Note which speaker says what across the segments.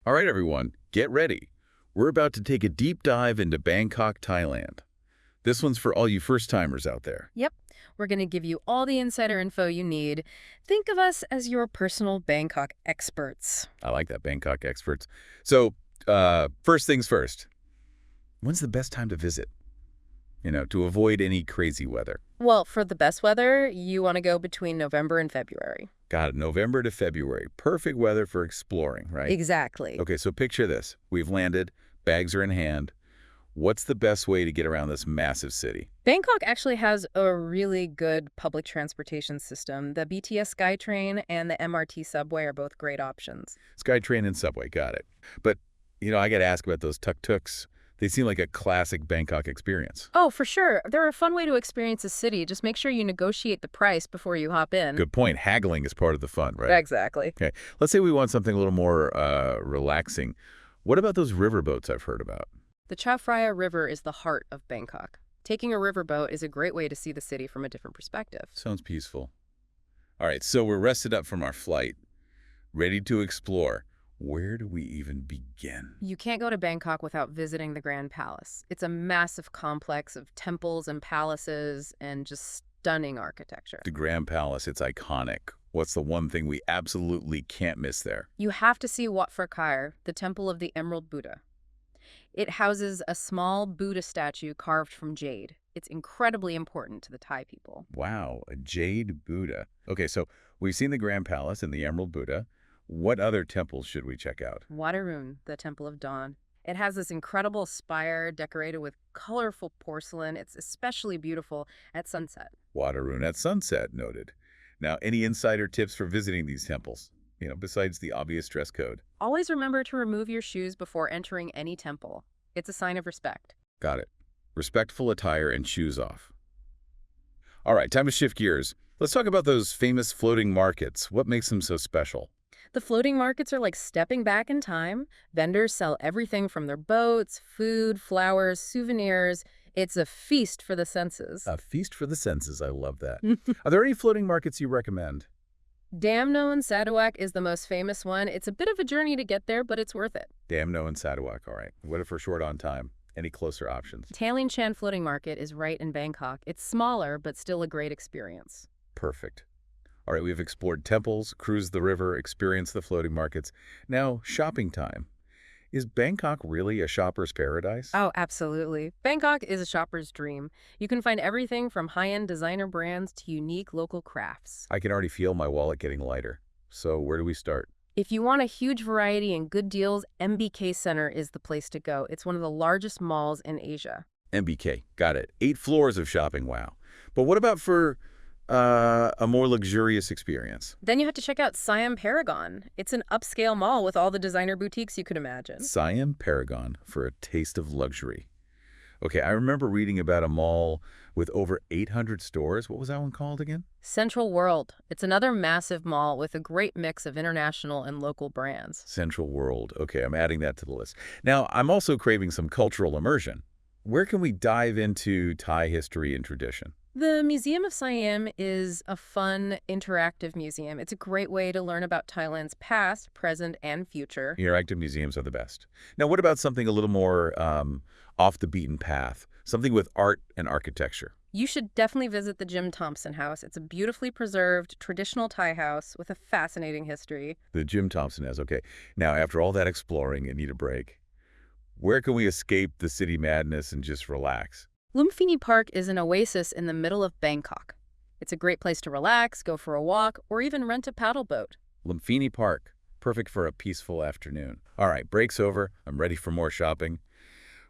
Speaker 1: All right, everyone, get ready. We're about to take a deep dive into Bangkok, Thailand. This one's for all you first-timers out there.
Speaker 2: Yep, we're going to give you all the insider info you need. Think of us as your personal Bangkok experts.
Speaker 1: I like that, Bangkok experts. So, first things first. When's the best time to visit? To avoid any crazy weather.
Speaker 2: Well, for the best weather, you want to go between November and February.
Speaker 1: Got it, November to February. Perfect weather for exploring, right?
Speaker 2: Exactly.
Speaker 1: Okay, so picture this. We've landed, bags are in hand. What's the best way to get around this massive city?
Speaker 2: Bangkok actually has a really good public transportation system. The BTS SkyTrain and the MRT subway are both great options.
Speaker 1: SkyTrain and subway, got it. But, I got to ask about those tuk-tuks. They seem like a classic Bangkok experience.
Speaker 2: Oh, for sure. They're a fun way to experience a city. Just make sure you negotiate the price before you hop in.
Speaker 1: Good point. Haggling is part of the fun, right?
Speaker 2: Exactly.
Speaker 1: Okay. Let's say we want something a little more relaxing. What about those riverboats I've heard about?
Speaker 2: The Chao Phraya River is the heart of Bangkok. Taking a riverboat is a great way to see the city from a different perspective.
Speaker 1: Sounds peaceful. All right, so we're rested up from our flight, ready to explore. Where do we even begin?
Speaker 2: You can't go to Bangkok without visiting the Grand Palace. It's a massive complex of temples and palaces and just stunning architecture.
Speaker 1: The Grand Palace, it's iconic. What's the one thing we absolutely can't miss there?
Speaker 2: You have to see Wat Phra Kair, the Temple of the Emerald Buddha. It houses a small Buddha statue carved from jade. It's incredibly important to the Thai people.
Speaker 1: Wow, a jade Buddha. Okay, so we've seen the Grand Palace and the Emerald Buddha. What other temples should we check out?
Speaker 2: Wat Arun, the Temple of Dawn. It has this incredible spire decorated with colorful porcelain. It's especially beautiful at sunset.
Speaker 1: Wat Arun at sunset, noted. Now, any insider tips for visiting these temples? Besides the obvious dress code.
Speaker 2: Always remember to remove your shoes before entering any temple. It's a sign of respect.
Speaker 1: Got it. Respectful attire and shoes off. All right, time to shift gears. Let's talk about those famous floating markets. What makes them so special?
Speaker 2: The floating markets are like stepping back in time. Vendors sell everything from their boats, food, flowers, souvenirs. It's a feast for the senses.
Speaker 1: A feast for the senses. I love that. Are there any floating markets you recommend?
Speaker 2: Dam No in Sarawak is the most famous one. It's a bit of a journey to get there, but it's worth it.
Speaker 1: Dam No in Sarawak. All right. What if we're short on time? Any closer options?
Speaker 2: Tailing Chan Floating Market is right in Bangkok. It's smaller, but still a great experience.
Speaker 1: Perfect. All right, we've explored temples, cruised the river, experienced the floating markets. Now, shopping time. Is Bangkok really a shopper's paradise?
Speaker 2: Oh, absolutely. Bangkok is a shopper's dream. You can find everything from high-end designer brands to unique local crafts.
Speaker 1: I can already feel my wallet getting lighter. So where do we start?
Speaker 2: If you want a huge variety and good deals, MBK Center is the place to go. It's one of the largest malls in Asia.
Speaker 1: MBK, got it. 8 floors of shopping, wow. But what about for a more luxurious experience?
Speaker 2: Then you have to check out Siam Paragon. It's an upscale mall with all the designer boutiques you could imagine.
Speaker 1: Siam Paragon for a taste of luxury. Okay, I remember reading about a mall with over 800 stores. What was that one called again?
Speaker 2: Central World. It's another massive mall with a great mix of international and local brands.
Speaker 1: Central World. Okay, I'm adding that to the list. Now, I'm also craving some cultural immersion. Where can we dive into Thai history and tradition?
Speaker 2: The Museum of Siam is a fun, interactive museum. It's a great way to learn about Thailand's past, present, and future.
Speaker 1: Interactive museums are the best. Now, what about something a little more off the beaten path? Something with art and architecture?
Speaker 2: You should definitely visit the Jim Thompson House. It's a beautifully preserved, traditional Thai house with a fascinating history.
Speaker 1: The Jim Thompson House, okay. Now, after all that exploring and need a break, where can we escape the city madness and just relax?
Speaker 2: Lumpini Park is an oasis in the middle of Bangkok. It's a great place to relax, go for a walk, or even rent a paddle boat.
Speaker 1: Lumpini Park, perfect for a peaceful afternoon. All right, break's over. I'm ready for more shopping.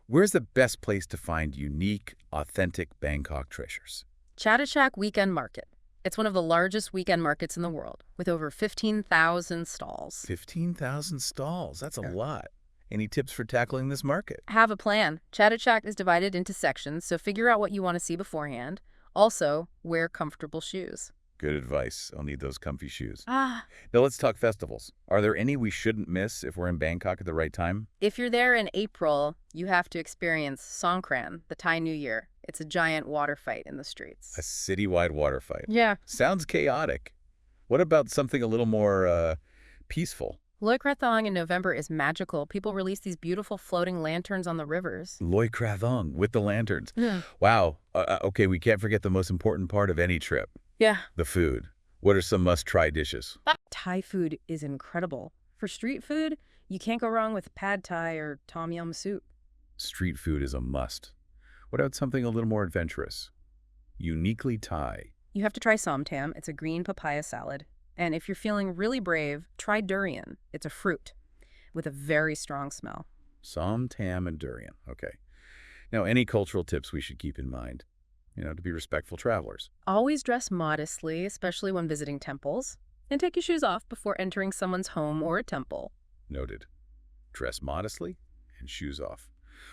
Speaker 1: Where's the best place to find unique, authentic Bangkok treasures?
Speaker 2: Chatuchak Weekend Market. It's one of the largest weekend markets in the world, with over 15,000 stalls.
Speaker 1: 15,000 stalls. That's a lot. Any tips for tackling this market?
Speaker 2: Have a plan. Chatuchak is divided into sections, so figure out what you want to see beforehand. Also, wear comfortable shoes.
Speaker 1: Good advice. I'll need those comfy shoes.
Speaker 2: Ah.
Speaker 1: Now let's talk festivals. Are there any we shouldn't miss if we're in Bangkok at the right time?
Speaker 2: If you're there in April, you have to experience Songkran, the Thai New Year. It's a giant water fight in the streets.
Speaker 1: A citywide water fight.
Speaker 2: Yeah.
Speaker 1: Sounds chaotic. What about something a little more peaceful?
Speaker 2: Loy Krathong in November is magical. People release these beautiful floating lanterns on the rivers.
Speaker 1: Loy Krathong with the lanterns.
Speaker 2: Yeah.
Speaker 1: Wow. Okay, we can't forget the most important part of any trip,
Speaker 2: Yeah.
Speaker 1: the food. What are some must-try dishes?
Speaker 2: Thai food is incredible. For street food, you can't go wrong with pad thai or tom yum soup.
Speaker 1: Street food is a must. What about something a little more adventurous? Uniquely Thai.
Speaker 2: You have to try somtam. It's a green papaya salad. And if you're feeling really brave, try durian. It's a fruit with a very strong smell.
Speaker 1: Som tam and durian. Okay. Now, any cultural tips we should keep in mind, to be respectful travelers?
Speaker 2: Always dress modestly, especially when visiting temples. And take your shoes off before entering someone's home or a temple.
Speaker 1: Noted. Dress modestly and shoes off.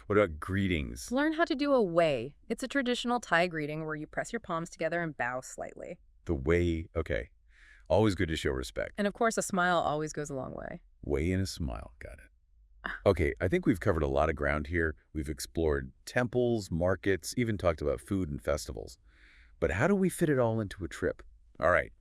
Speaker 1: What about greetings?
Speaker 2: Learn how to do a wei. It's a traditional Thai greeting where you press your palms together and bow slightly.
Speaker 1: The way, okay. Always good to show respect.
Speaker 2: And of course, a smile always goes a long way.
Speaker 1: Way and a smile. Got it. Okay, I think we've covered a lot of ground here. We've explored temples, markets, even talked about food and festivals. But how do we fit it all into a trip? All right,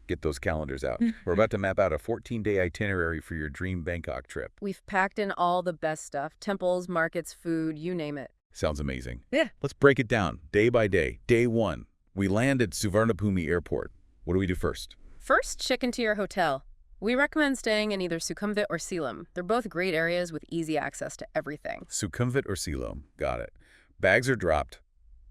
Speaker 1: get those calendars out. We're about to map out a 14-day itinerary for your dream Bangkok trip.
Speaker 2: We've packed in all the best stuff. Temples, markets, food, you name it.
Speaker 1: Sounds amazing.
Speaker 2: Yeah.
Speaker 1: Let's break it down day by day. Day 1, we land at Suvarnabhumi Airport. What do we do first?
Speaker 2: First, check into your hotel. We recommend staying in either Sukhumvit or Silom. They're both great areas with easy access to everything.
Speaker 1: Sukhumvit or Silom. Got it. Bags are dropped.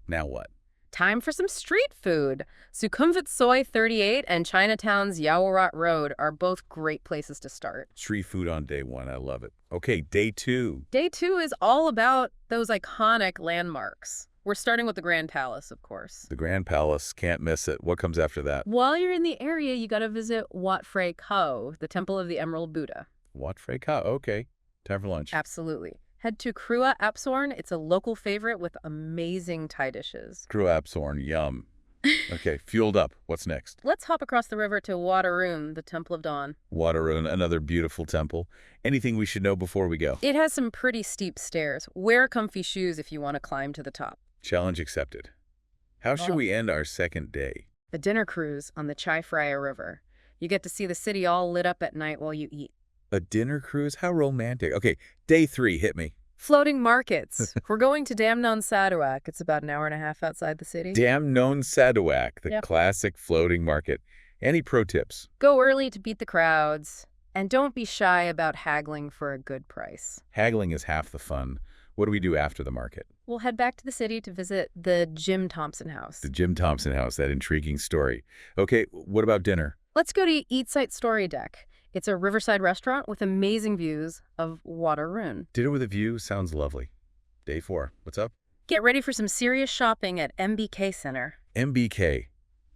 Speaker 1: Now what?
Speaker 2: Time for some street food. Sukhumvit Soi 38 and Chinatown's Yaowarat Road are both great places to start.
Speaker 1: Street food on day 1. I love it. Okay, day 2.
Speaker 2: Day 2 is all about those iconic landmarks. We're starting with the Grand Palace, of course.
Speaker 1: The Grand Palace. Can't miss it. What comes after that?
Speaker 2: While you're in the area, you gotta visit Wat Phra Kaew, the Temple of the Emerald Buddha.
Speaker 1: Wat Phra Kaew. Okay. Time for lunch.
Speaker 2: Absolutely. Head to Krua Apsorn. It's a local favorite with amazing Thai dishes.
Speaker 1: Krua Apsorn. Yum. Okay, fueled up. What's next?
Speaker 2: Let's hop across the river to Wat Arun, the Temple of Dawn.
Speaker 1: Wat Arun, another beautiful temple. Anything we should know before we go?
Speaker 2: It has some pretty steep stairs. Wear comfy shoes if you want to climb to the top.
Speaker 1: Challenge accepted. How should we end our second day?
Speaker 2: The dinner cruise on the Chai Phraya River. You get to see the city all lit up at night while you eat.
Speaker 1: A dinner cruise? How romantic. Okay, day 3, hit me.
Speaker 2: Floating markets. We're going to Dam Non Sarawak. It's about an hour and a half outside the city.
Speaker 1: Dam Non Sarawak, the
Speaker 2: Yep.
Speaker 1: classic floating market. Any pro tips?
Speaker 2: Go early to beat the crowds. And don't be shy about haggling for a good price.
Speaker 1: Haggling is half the fun. What do we do after the market?
Speaker 2: We'll head back to the city to visit the Jim Thompson House.
Speaker 1: The Jim Thompson House, that intriguing story. Okay, what about dinner?
Speaker 2: Let's go to Eat Sight Story Deck. It's a riverside restaurant with amazing views of Wat Arun.
Speaker 1: Dinner with a view sounds lovely. Day 4, what's up?
Speaker 2: Get ready for some serious shopping at MBK Center.
Speaker 1: MBK,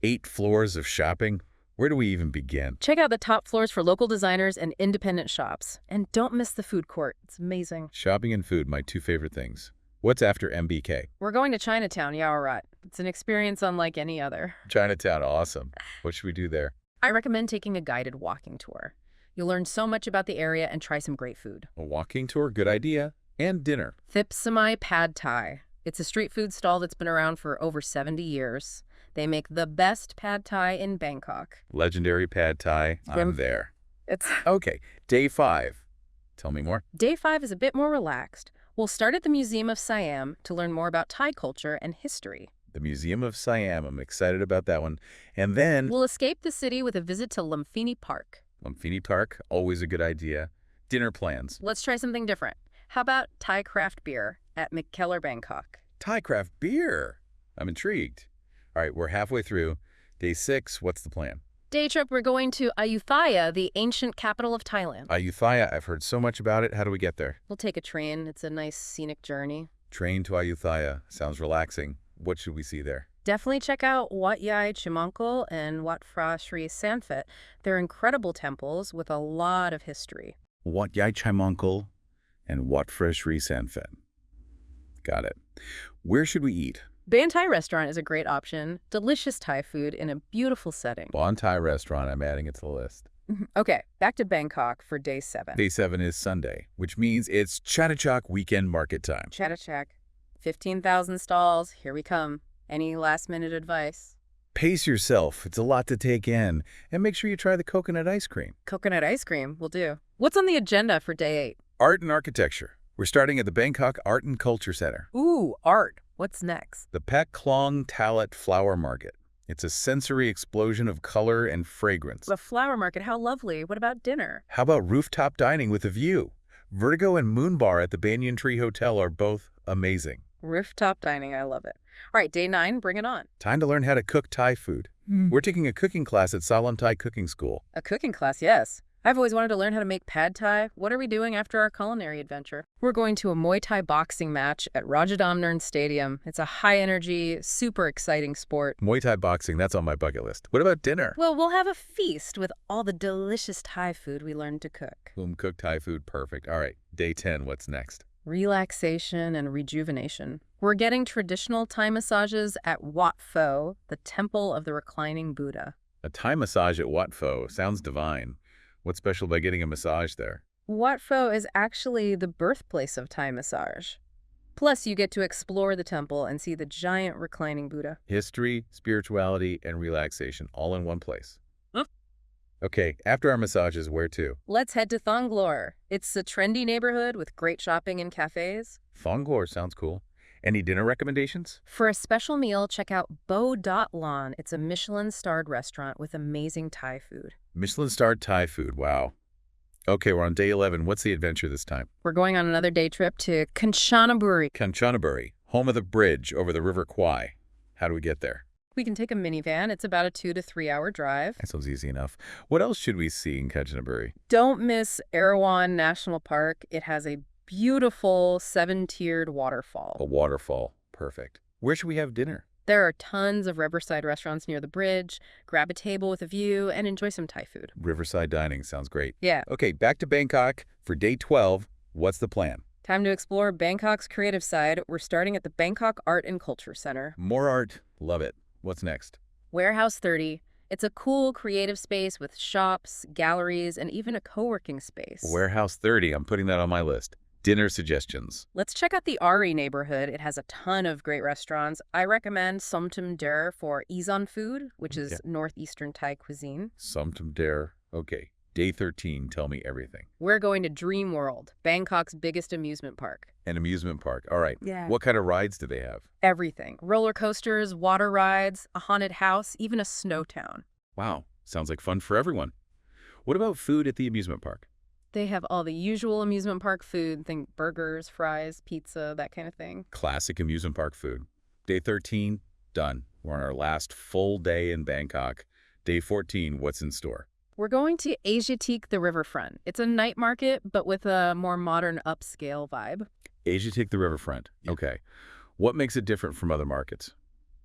Speaker 1: 8 floors of shopping. Where do we even begin?
Speaker 2: Check out the top floors for local designers and independent shops. And don't miss the food court. It's amazing.
Speaker 1: Shopping and food, my 2 favorite things. What's after MBK?
Speaker 2: We're going to Chinatown, Yaowarat. It's an experience unlike any other.
Speaker 1: Chinatown, awesome. What should we do there?
Speaker 2: I recommend taking a guided walking tour. You'll learn so much about the area and try some great food.
Speaker 1: A walking tour, good idea. And dinner.
Speaker 2: Thip Samai Pad Thai. It's a street food stall that's been around for over 70 years. They make the best pad thai in Bangkok.
Speaker 1: Legendary pad thai. I'm there.
Speaker 2: It's
Speaker 1: Okay, day 5. Tell me more.
Speaker 2: Day 5 is a bit more relaxed. We'll start at the Museum of Siam to learn more about Thai culture and history.
Speaker 1: The Museum of Siam. I'm excited about that one. And then
Speaker 2: We'll escape the city with a visit to Lumpini Park.
Speaker 1: Lumpini Park, always a good idea. Dinner plans.
Speaker 2: Let's try something different. How about Thai craft beer at McKellar Bangkok?
Speaker 1: Thai craft beer. I'm intrigued. All right, we're halfway through. Day 6, what's the plan?
Speaker 2: Day trip, we're going to Ayutthaya, the ancient capital of Thailand.
Speaker 1: Ayutthaya, I've heard so much about it. How do we get there?
Speaker 2: We'll take a train. It's a nice scenic journey.
Speaker 1: Train to Ayutthaya. Sounds relaxing. What should we see there?
Speaker 2: Definitely check out Wat Yai Chimankal and Wat Phra Sri Sanphet. They're incredible temples with a lot of history.
Speaker 1: Wat Yai Chimankal and Wat Phra Sri Sanphet. Got it. Where should we eat?
Speaker 2: Ban Thai restaurant is a great option. Delicious Thai food in a beautiful setting.
Speaker 1: Bon Thai restaurant. I'm adding it to the list.
Speaker 2: Okay, back to Bangkok for day 7.
Speaker 1: Day 7 is Sunday, which means it's Chattachak weekend market time.
Speaker 2: Chattachak. 15,000 stalls. Here we come. Any last-minute advice?
Speaker 1: Pace yourself. It's a lot to take in. And make sure you try the coconut ice cream.
Speaker 2: Coconut ice cream will do. What's on the agenda for day 8?
Speaker 1: Art and architecture. We're starting at the Bangkok Art and Culture Center.
Speaker 2: Ooh, art. What's next?
Speaker 1: The Pat Klong Talat Flower Market. It's a sensory explosion of color and fragrance.
Speaker 2: The flower market, how lovely. What about dinner?
Speaker 1: How about rooftop dining with a view? Vertigo and Moon Bar at the Banyan Tree Hotel are both amazing.
Speaker 2: Rooftop dining, I love it. All right, day 9, bring it on.
Speaker 1: Time to learn how to cook Thai food. We're taking a cooking class at Salon Thai Cooking School.
Speaker 2: A cooking class, yes. I've always wanted to learn how to make pad thai. What are we doing after our culinary adventure? We're going to a Muay Thai boxing match at Rajadamnern Stadium. It's a high-energy, super exciting sport.
Speaker 1: Muay Thai boxing, that's on my bucket list. What about dinner?
Speaker 2: Well, we'll have a feast with all the delicious Thai food we learned to cook.
Speaker 1: Home-cooked Thai food, perfect. All right, day 10, what's next?
Speaker 2: Relaxation and rejuvenation. We're getting traditional Thai massages at Wat Pho, the Temple of the Reclining Buddha.
Speaker 1: A Thai massage at Wat Pho sounds divine. What's special by getting a massage there?
Speaker 2: Wat Pho is actually the birthplace of Thai massage. Plus, you get to explore the temple and see the giant reclining Buddha.
Speaker 1: History, spirituality, and relaxation all in one place.
Speaker 2: Huh?
Speaker 1: Okay, after our massages, where to?
Speaker 2: Let's head to Thonglor. It's a trendy neighborhood with great shopping and cafes.
Speaker 1: Thonglor sounds cool. Any dinner recommendations?
Speaker 2: For a special meal, check out Bo Dot Lon. It's a Michelin-starred restaurant with amazing Thai food.
Speaker 1: Michelin-starred Thai food, wow. Okay, we're on day 11. What's the adventure this time?
Speaker 2: We're going on another day trip to Kanchanaburi.
Speaker 1: Kanchanaburi, home of the bridge over the River Kwai. How do we get there?
Speaker 2: We can take a minivan. It's about a 2 to 3 hour drive.
Speaker 1: That sounds easy enough. What else should we see in Kanchanaburi?
Speaker 2: Don't miss Erawan National Park. It has a beautiful 7-tiered waterfall.
Speaker 1: A waterfall. Perfect. Where should we have dinner?
Speaker 2: There are tons of riverside restaurants near the bridge. Grab a table with a view and enjoy some Thai food.
Speaker 1: Riverside dining sounds great.
Speaker 2: Yeah.
Speaker 1: Okay, back to Bangkok. For day 12, what's the plan?
Speaker 2: Time to explore Bangkok's creative side. We're starting at the Bangkok Art and Culture Center.
Speaker 1: More art. Love it. What's next?
Speaker 2: Warehouse 30. It's a cool, creative space with shops, galleries, and even a co-working space.
Speaker 1: Warehouse 30. I'm putting that on my list. Dinner suggestions.
Speaker 2: Let's check out the Ari neighborhood. It has a ton of great restaurants. I recommend Somtum Der for Isan food, which is northeastern Thai cuisine.
Speaker 1: Somtum Der. Okay. Day 13. Tell me everything.
Speaker 2: We're going to Dream World, Bangkok's biggest amusement park.
Speaker 1: An amusement park. All right.
Speaker 2: Yeah.
Speaker 1: What kind of rides do they have?
Speaker 2: Everything. Roller coasters, water rides, a haunted house, even a snow town.
Speaker 1: Wow. Sounds like fun for everyone. What about food at the amusement park?
Speaker 2: They have all the usual amusement park food. Think burgers, fries, pizza, that kind of thing.
Speaker 1: Classic amusement park food. Day 13, done. We're on our last full day in Bangkok. Day 14, what's in store?
Speaker 2: We're going to Asiatique the Riverfront. It's a night market, but with a more modern upscale vibe.
Speaker 1: Asiatique the Riverfront. Okay. What makes it different from other markets?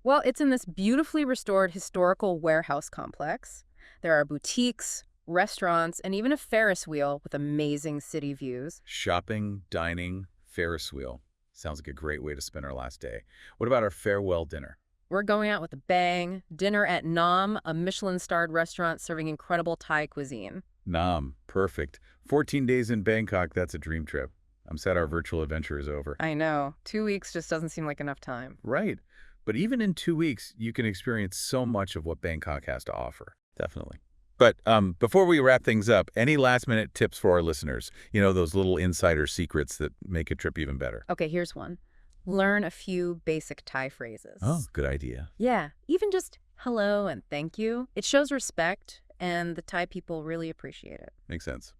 Speaker 2: Well, it's in this beautifully restored historical warehouse complex. There are boutiques, restaurants, and even a Ferris wheel with amazing city views.
Speaker 1: Shopping, dining, Ferris wheel. Sounds like a great way to spend our last day. What about our farewell dinner?
Speaker 2: We're going out with a bang. Dinner at Nam, a Michelin-starred restaurant serving incredible Thai cuisine.
Speaker 1: Nam, perfect. 14 days in Bangkok, that's a dream trip. I'm sad our virtual adventure is over.
Speaker 2: I know. 2 weeks just doesn't seem like enough time.
Speaker 1: Right. But even in 2 weeks, you can experience so much of what Bangkok has to offer. Definitely. But before we wrap things up, any last-minute tips for our listeners? You know, those little insider secrets that make a trip even better.
Speaker 2: Okay, here's one. Learn a few basic Thai phrases.
Speaker 1: Oh, good idea.
Speaker 2: Yeah, even just hello and thank you. It shows respect, and the Thai people really appreciate it.
Speaker 1: Makes sense.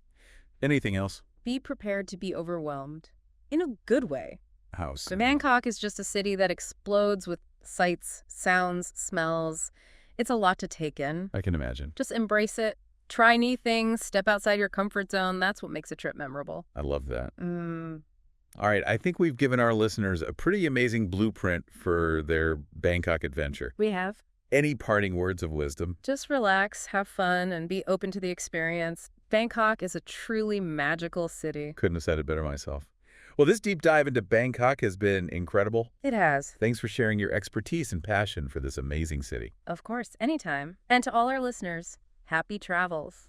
Speaker 1: Anything else?
Speaker 2: Be prepared to be overwhelmed in a good way.
Speaker 1: How
Speaker 2: So
Speaker 1: so?
Speaker 2: Bangkok is just a city that explodes with sights, sounds, smells. It's a lot to take in.
Speaker 1: I can imagine.
Speaker 2: Just embrace it. Try new things. Step outside your comfort zone. That's what makes a trip memorable.
Speaker 1: I love that. All right, I think we've given our listeners a pretty amazing blueprint for their Bangkok adventure.
Speaker 2: We have.
Speaker 1: Any parting words of wisdom?
Speaker 2: Just relax, have fun, and be open to the experience. Bangkok is a truly magical city.
Speaker 1: Couldn't have said it better myself. Well, this deep dive into Bangkok has been incredible.
Speaker 2: It has.
Speaker 1: Thanks for sharing your expertise and passion for this amazing city.
Speaker 2: Of course, anytime. And to all our listeners, happy travels.